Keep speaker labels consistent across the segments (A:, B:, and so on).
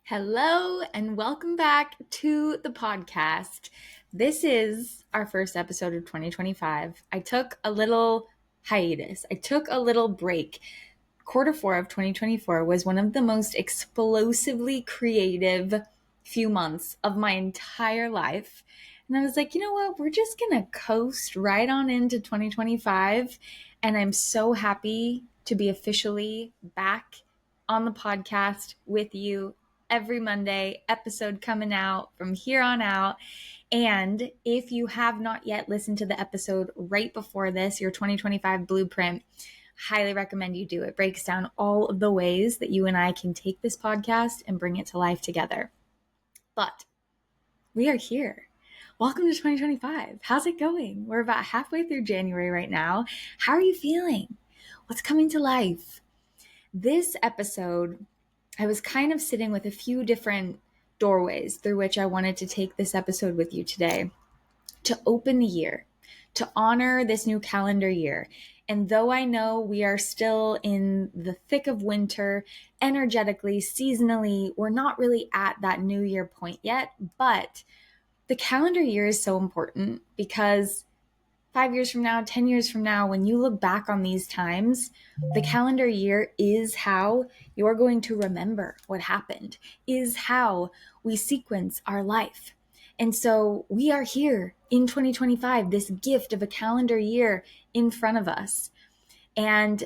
A: Hello and welcome back to the podcast. This is our first episode of 2025. I took a little hiatus. I took a little break. Quarter four of 2024 was one of the most explosively creative few months of my entire life. And I was like, you know what? We're just going to coast right on into 2025. And I'm so happy to be officially back on the podcast with you every Monday, episode coming out from here on out. And if you have not yet listened to the episode right before this, your 2025 blueprint, highly recommend you do it. It breaks down all of the ways that you and I can take this podcast and bring it to life together. But we are here. Welcome to 2025. How's it going? We're about halfway through January right now. How are you feeling? What's coming to life? This episode, I was kind of sitting with a few different doorways through which I wanted to take this episode with you today to open the year, to honor this new calendar year. And though I know we are still in the thick of winter, energetically, seasonally, we're not really at that new year point yet, but the calendar year is so important because 5 years from now, 10 years from now, when you look back on these times, the calendar year is how you're going to remember what happened, is how we sequence our life. And so we are here in 2025, this gift of a calendar year in front of us, and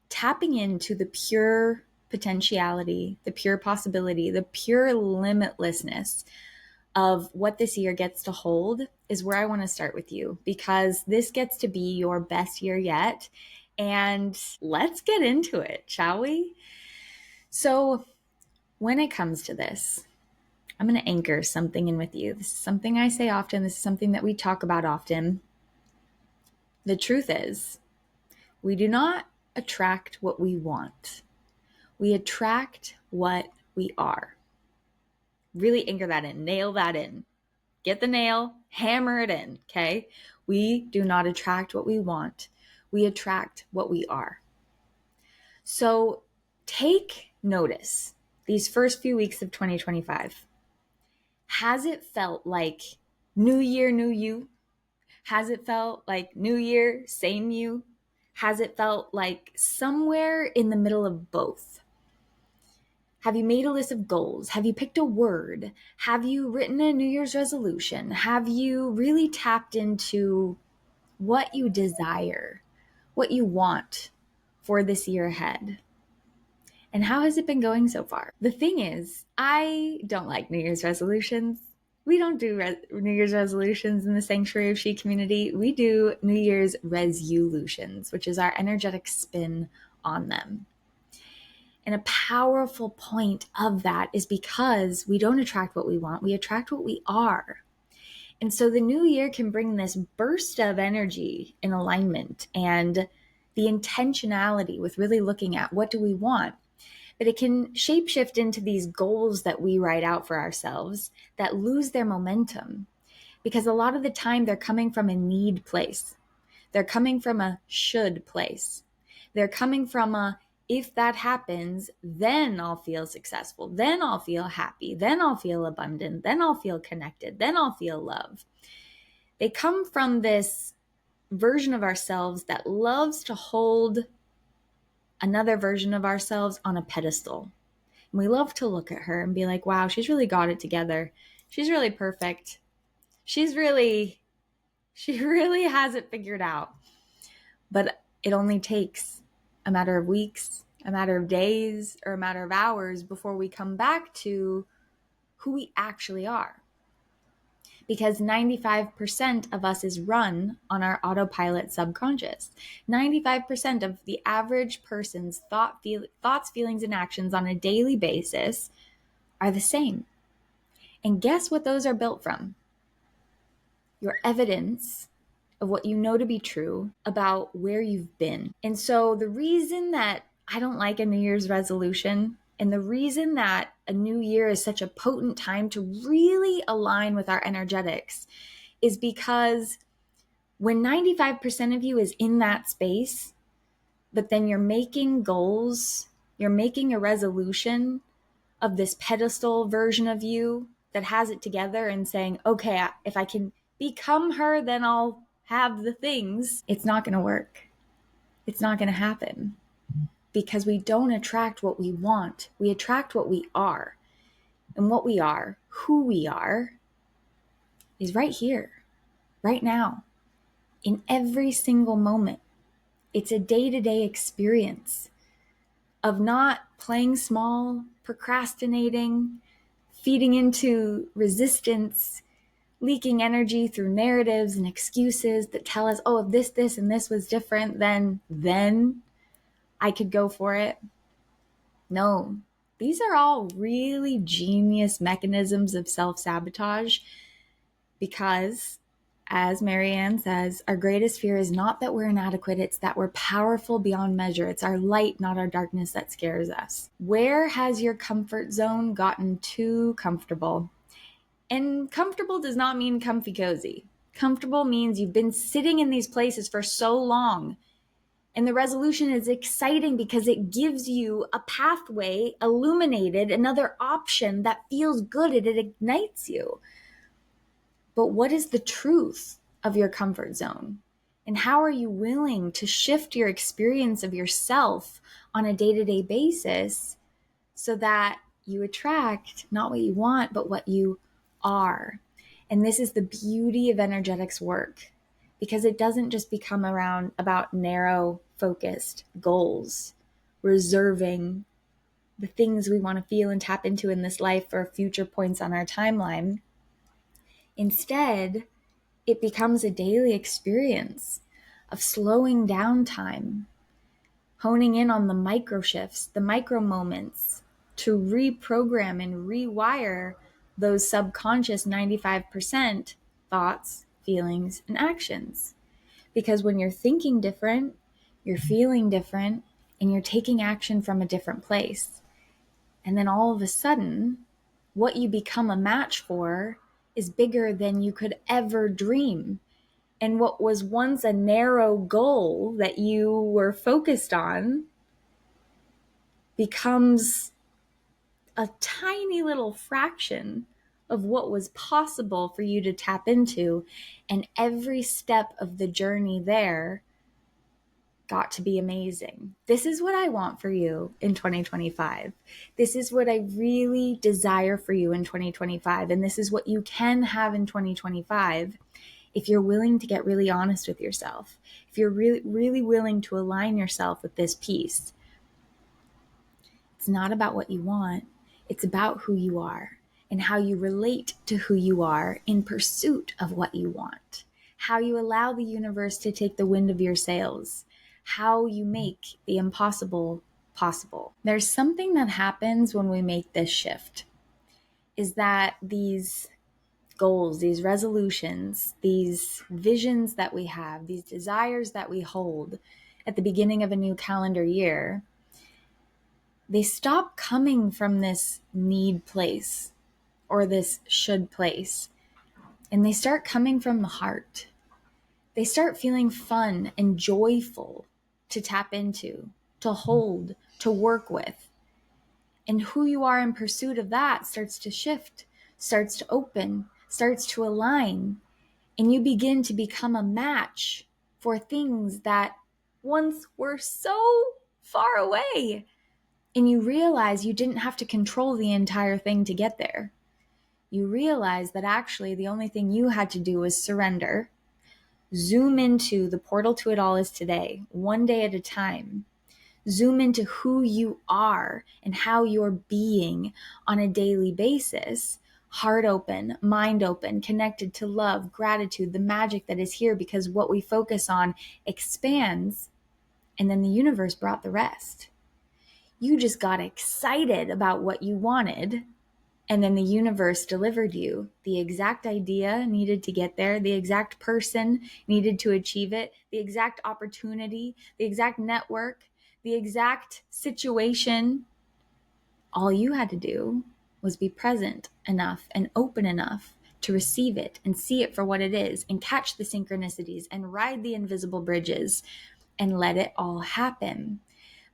A: tapping into the pure potentiality, the pure possibility, the pure limitlessness of what this year gets to hold is where I want to start with you, because this gets to be your best year yet. And let's get into it, shall we? So when it comes to this, I'm going to anchor something in with you. This is something I say often. This is something that we talk about often. The truth is, we do not attract what we want. We attract what we are. Really anchor that in, nail that in. Get the nail, hammer it in, okay? We do not attract what we want. We attract what we are. So take notice these first few weeks of 2025. Has it felt like new year, new you? Has it felt like new year, same you? Has it felt like somewhere in the middle of both? Have you made a list of goals? Have you picked a word? Have you written a New Year's resolution? Have you really tapped into what you desire, what you want for this year ahead? And how has it been going so far? The thing is, I don't like New Year's resolutions. We don't do New Year's resolutions in the Sanctuary of She community. We do New Year's resolutions, which is our energetic spin on them. And a powerful point of that is because we don't attract what we want, we attract what we are. And so the new year can bring this burst of energy in alignment and the intentionality with really looking at what do we want. But it can shapeshift into these goals that we write out for ourselves that lose their momentum. Because a lot of the time they're coming from a need place. They're coming from a should place. They're coming from a, if that happens, then I'll feel successful. Then I'll feel happy. Then I'll feel abundant. Then I'll feel connected. Then I'll feel love. They come from this version of ourselves that loves to hold another version of ourselves on a pedestal. And we love to look at her and be like, wow, she's really got it together. She's really perfect. She really has it figured out. But it only takes a matter of weeks, a matter of days, or a matter of hours before we come back to who we actually are. Because 95% of us is run on our autopilot subconscious. 95% of the average person's thoughts, feelings, and actions on a daily basis are the same. And guess what those are built from? Your evidence of what you know to be true about where you've been. And so the reason that I don't like a New Year's resolution, and the reason that a new year is such a potent time to really align with our energetics, is because when 95% of you is in that space, but then you're making goals, you're making a resolution of this pedestal version of you that has it together and saying, okay, if I can become her, then I'll have the things. It's not going to work. It's not going to happen, because we don't attract what we want. We attract what we are. And what we are, who we are, is right here, right now, in every single moment. It's a day-to-day experience of not playing small, procrastinating, feeding into resistance, leaking energy through narratives and excuses that tell us, oh, if this, and this was different, then I could go for it. No, these are all really genius mechanisms of self-sabotage, because, as Marianne says, our greatest fear is not that we're inadequate, it's that we're powerful beyond measure. It's our light, not our darkness, that scares us. Where has your comfort zone gotten too comfortable? And comfortable does not mean comfy cozy. Comfortable means you've been sitting in these places for so long. And the resolution is exciting because it gives you a pathway illuminated, another option that feels good, and it ignites you. But what is the truth of your comfort zone? And how are you willing to shift your experience of yourself on a day-to-day basis so that you attract not what you want, but what you are? And this is the beauty of energetics work, because it doesn't just become about narrow, focused goals, reserving the things we want to feel and tap into in this life for future points on our timeline. Instead, it becomes a daily experience of slowing down time, honing in on the micro shifts, the micro moments, to reprogram and rewire those subconscious 95% thoughts, feelings, and actions. Because when you're thinking different, you're feeling different, and you're taking action from a different place. And then all of a sudden, what you become a match for is bigger than you could ever dream. And what was once a narrow goal that you were focused on becomes a tiny little fraction of what was possible for you to tap into. And every step of the journey there got to be amazing. This is what I want for you in 2025. This is what I really desire for you in 2025. And this is what you can have in 2025 if you're willing to get really honest with yourself, if you're really, really willing to align yourself with this piece. It's not about what you want. It's about who you are and how you relate to who you are in pursuit of what you want, how you allow the universe to take the wind of your sails, how you make the impossible possible. There's something that happens when we make this shift, is that these goals, these resolutions, these visions that we have, these desires that we hold at the beginning of a new calendar year, they stop coming from this need place or this should place, and they start coming from the heart. They start feeling fun and joyful to tap into, to hold, to work with. And who you are in pursuit of that starts to shift, starts to open, starts to align, and you begin to become a match for things that once were so far away. And you realize you didn't have to control the entire thing to get there. You realize that actually the only thing you had to do was surrender, zoom into the portal to it all is today, one day at a time. Zoom into who you are and how you're being on a daily basis. Heart open, mind open, connected to love, gratitude, the magic that is here, because what we focus on expands, and then the universe brought the rest. You just got excited about what you wanted, and then the universe delivered you the exact idea needed to get there, the exact person needed to achieve it, the exact opportunity, the exact network, the exact situation. All you had to do was be present enough and open enough to receive it and see it for what it is, and catch the synchronicities and ride the invisible bridges and let it all happen.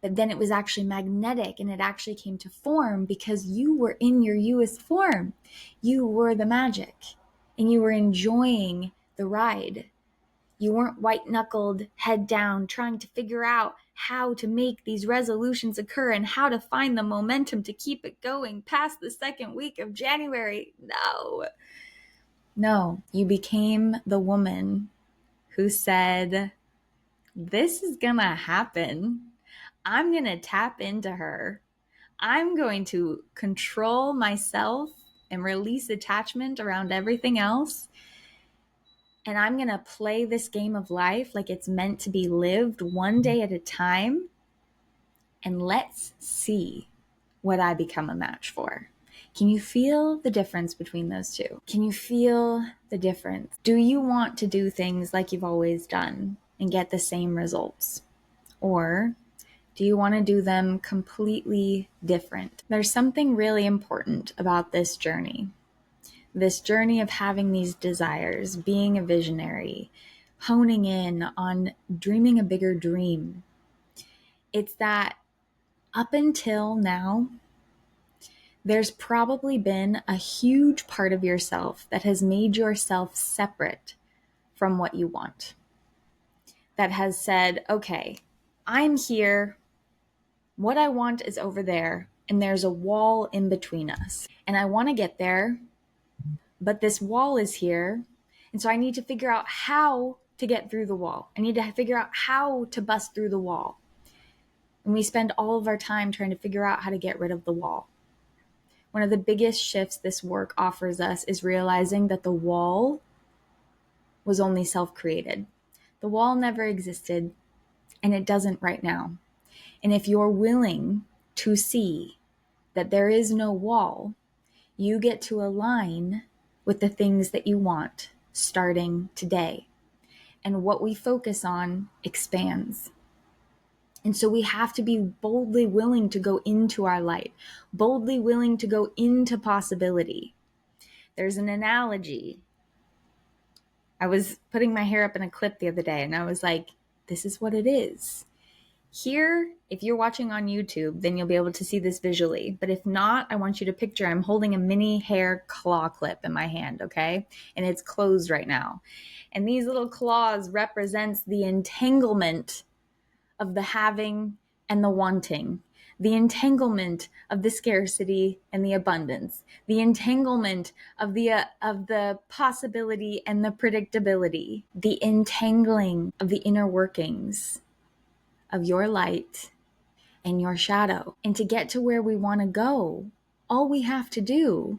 A: but then it was actually magnetic and it actually came to form because you were in your youest form. You were the magic and you were enjoying the ride. You weren't white-knuckled, head down, trying to figure out how to make these resolutions occur and how to find the momentum to keep it going past the second week of January. No, you became the woman who said, this is gonna happen. I'm gonna tap into her. I'm going to control myself and release attachment around everything else. And I'm going to play this game of life like it's meant to be lived one day at a time. And let's see what I become a match for. Can you feel the difference between those two? Can you feel the difference? Do you want to do things like you've always done and get the same results? Or do you want to do them completely different? There's something really important about this journey of having these desires, being a visionary, honing in on dreaming a bigger dream. It's that up until now, there's probably been a huge part of yourself that has made yourself separate from what you want. That has said, okay, I'm here. What I want is over there, and there's a wall in between us. And I want to get there, but this wall is here. And so I need to figure out how to get through the wall. I need to figure out how to bust through the wall. And we spend all of our time trying to figure out how to get rid of the wall. One of the biggest shifts this work offers us is realizing that the wall was only self-created. The wall never existed, and it doesn't right now. And if you're willing to see that there is no wall, you get to align with the things that you want starting today. And what we focus on expands. And so we have to be boldly willing to go into our light, boldly willing to go into possibility. There's an analogy. I was putting my hair up in a clip the other day and I was like, this is what it is. Here, if you're watching on YouTube, then you'll be able to see this visually. But if not, I want you to picture I'm holding a mini hair claw clip in my hand, okay? And it's closed right now. And these little claws represents the entanglement of the having and the wanting, the entanglement of the scarcity and the abundance, the entanglement of the possibility and the predictability, the entangling of the inner workings of your light and your shadow. And to get to where we want to go, all we have to do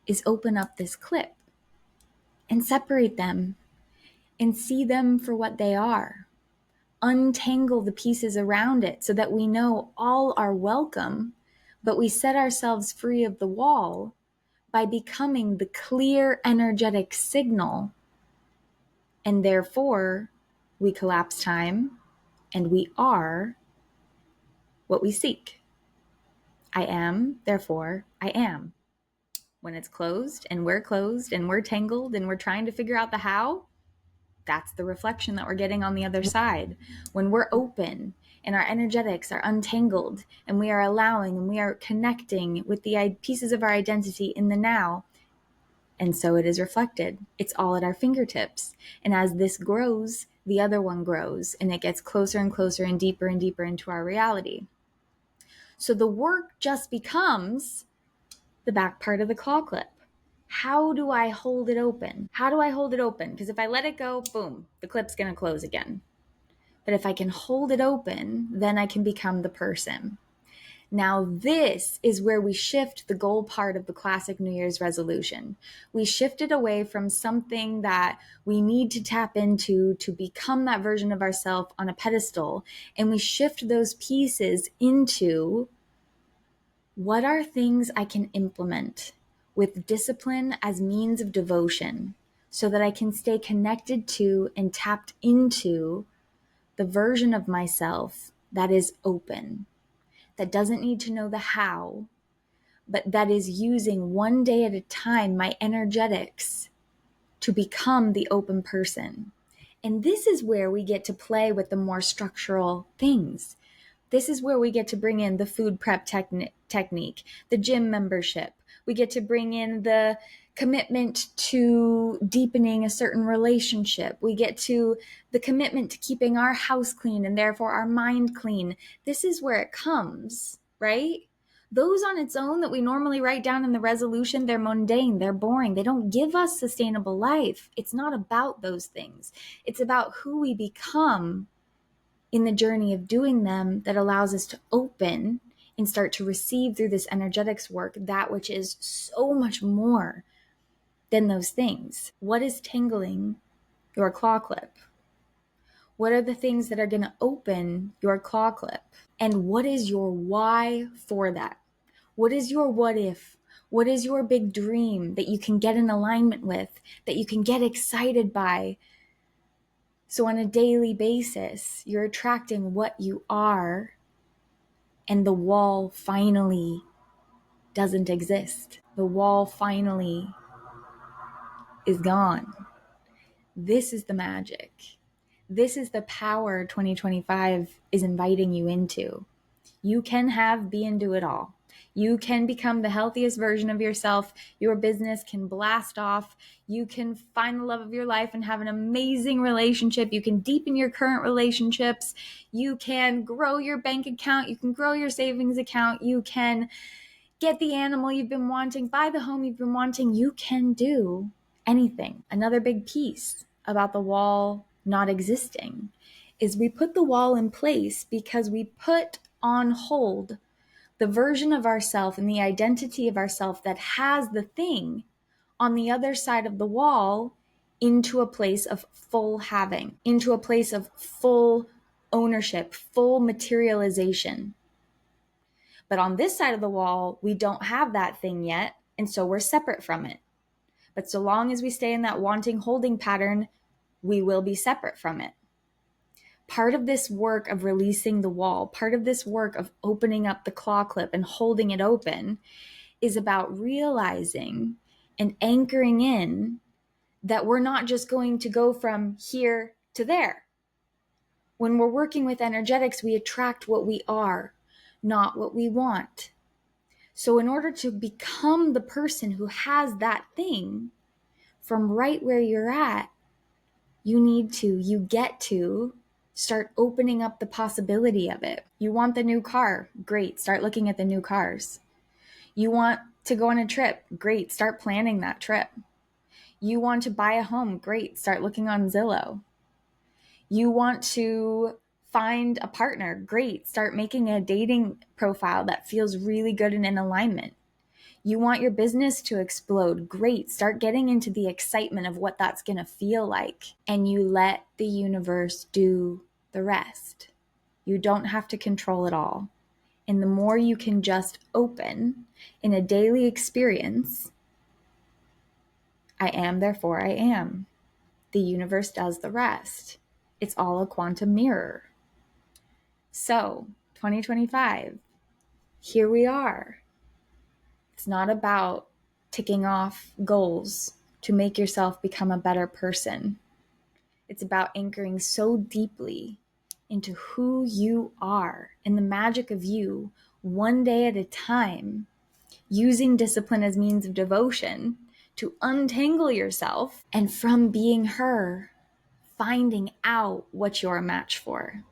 A: is open up this clip and separate them and see them for what they are. Untangle the pieces around it so that we know all are welcome, but we set ourselves free of the wall by becoming the clear energetic signal. And therefore, we collapse time and we are what we seek. I am, therefore I am. When it's closed and we're tangled and we're trying to figure out the how, that's the reflection that we're getting on the other side. When we're open and our energetics are untangled and we are allowing and we are connecting with the pieces of our identity in the now, and so it is reflected. It's all at our fingertips. And as this grows, the other one grows and it gets closer and closer and deeper into our reality. So the work just becomes the back part of the claw clip. How do I hold it open? How do I hold it open? Because if I let it go, boom, the clip's going to close again. But if I can hold it open, then I can become the person. Now, this is where we shift the goal part of the classic New Year's resolution. We shift it away from something that we need to tap into to become that version of ourselves on a pedestal, and we shift those pieces into what are things I can implement with discipline as means of devotion so that I can stay connected to and tapped into the version of myself that is open, that doesn't need to know the how, but that is using one day at a time my energetics to become the open person. And this is where we get to play with the more structural things. This is where we get to bring in the food prep technique, the gym membership. We get to bring in the commitment to deepening a certain relationship. We get to the commitment to keeping our house clean and therefore our mind clean. This is where it comes, right? Those on its own that we normally write down in the resolution, they're mundane, they're boring, they don't give us sustainable life. It's not about those things. It's about who we become in the journey of doing them that allows us to open and start to receive through this energetics work that which is so much more than those things. What is tangling your claw clip? What are the things that are going to open your claw clip? And what is your why for that? What is your what if? What is your big dream that you can get in alignment with, that you can get excited by? So on a daily basis, you're attracting what you are, and the wall finally doesn't exist. The wall finally is gone. This is the magic. This is the power 2025 is inviting you into. You can have, be, and do it all. You can become the healthiest version of yourself. Your business can blast off. You can find the love of your life and have an amazing relationship. You can deepen your current relationships. You can grow your bank account. You can grow your savings account. You can get the animal you've been wanting, buy the home you've been wanting. You can do anything. Another big piece about the wall not existing is we put the wall in place because we put on hold the version of ourself and the identity of ourself that has the thing on the other side of the wall into a place of full having, into a place of full ownership, full materialization. But on this side of the wall, we don't have that thing yet, and so we're separate from it. But so long as we stay in that wanting holding pattern, we will be separate from it. Part of this work of releasing the wall, part of this work of opening up the claw clip and holding it open is about realizing and anchoring in that we're not just going to go from here to there. When we're working with energetics, we attract what we are, not what we want. So in order to become the person who has that thing from right where you're at, you get to start opening up the possibility of it. You want the new car? Great. Start looking at the new cars. You want to go on a trip? Great. Start planning that trip. You want to buy a home? Great. Start looking on Zillow. You want to find a partner? Great. Start making a dating profile that feels really good and in alignment. You want your business to explode? Great. Start getting into the excitement of what that's going to feel like. And you let the universe do the rest. You don't have to control it all. And the more you can just open in a daily experience, I am, therefore I am. The universe does the rest. It's all a quantum mirror. So, 2025, here we are. It's not about ticking off goals to make yourself become a better person. It's about anchoring so deeply into who you are and the magic of you, one day at a time, using discipline as means of devotion to untangle yourself, and from being her, finding out what you're a match for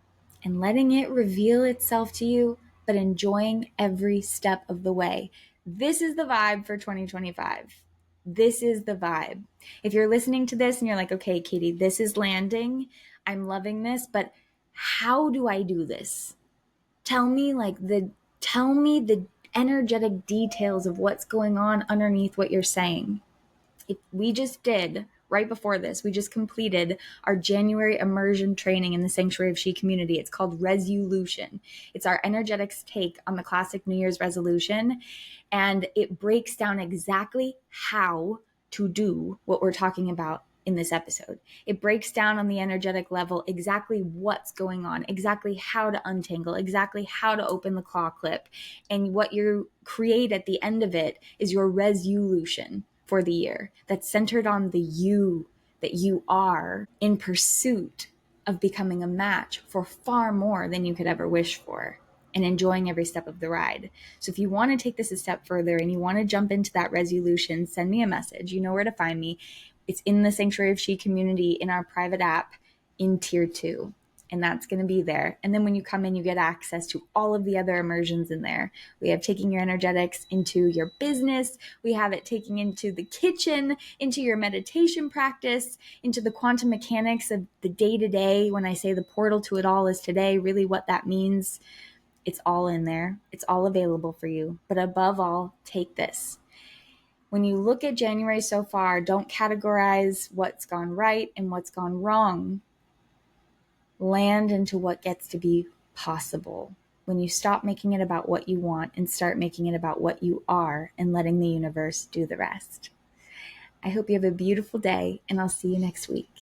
A: and letting it reveal itself to you, but enjoying every step of the way. This is the vibe for 2025. This is the vibe. If you're listening to this and you're like, okay, Katie, this is landing. I'm loving this, but how do I do this? Tell me the energetic details of what's going on underneath what you're saying. We just did, right before this, we just completed our January immersion training in the Sanctuary of She community. It's called Resolution. It's our energetics take on the classic New Year's resolution. And it breaks down exactly how to do what we're talking about in this episode. It breaks down on the energetic level exactly what's going on, exactly how to untangle, exactly how to open the claw clip. And what you create at the end of it is your resolution for the year that's centered on the you that you are in pursuit of becoming a match for far more than you could ever wish for. and enjoying every step of the ride. So if you want to take this a step further and you want to jump into that resolution, send me a message. You know where to find me. It's in the Sanctuary of She community in our private app in tier 2. And that's going to be there. And then when you come in, you get access to all of the other immersions in there. We have taking your energetics into your business. We have it taking into the kitchen, into your meditation practice, into the quantum mechanics of the day-to-day. When I say the portal to it all is today, really what that means, it's all in there. It's all available for you. But above all, take this. When you look at January so far, don't categorize what's gone right and what's gone wrong. Land into what gets to be possible when you stop making it about what you want and start making it about what you are and letting the universe do the rest. I hope you have a beautiful day, and I'll see you next week.